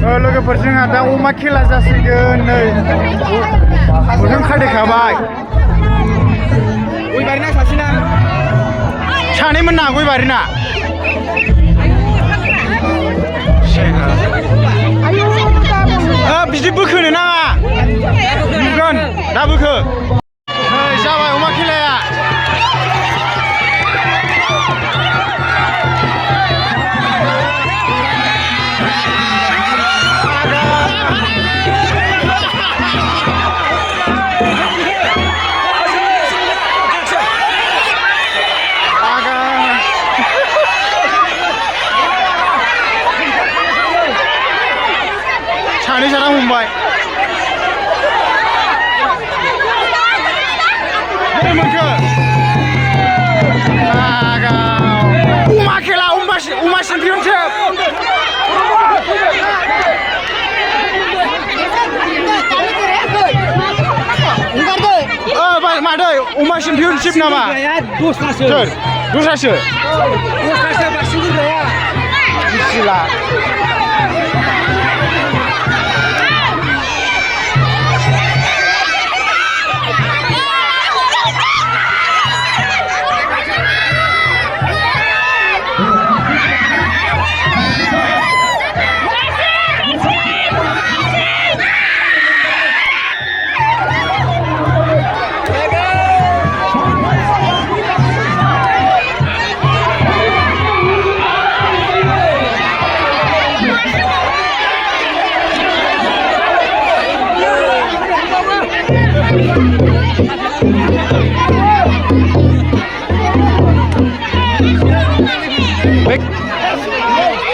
लोगोफोर जोंहा दा अमा खेला जासिगोन नै मोखां खादेखाबाय गयबारिना सासेना सानैमोन ना गयबारिना बिदि बोखोनो नाङा नुगोन दा बोखो नै जाबाय अमा खेलाया सानै साथाम हमबाय बोरै मोनखो अमा खेला अमा चेम्पियनशिप मादै अमा चेम्पियनशिप नामा दस्रासो मिथिला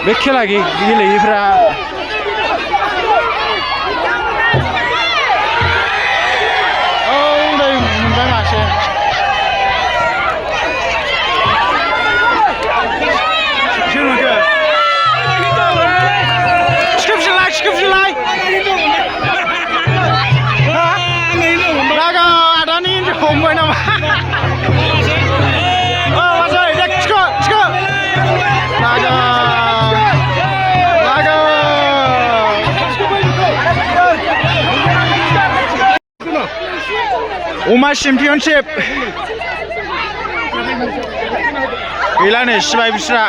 बे खेला गेलेगिरिफ्रा नै मोनबाय मासे सोर मोनखो थिखोफिनलाय रागा आदानि हमबाय नामा अमा चेम्पियनशिप गैला नै सिबाय बिस्रा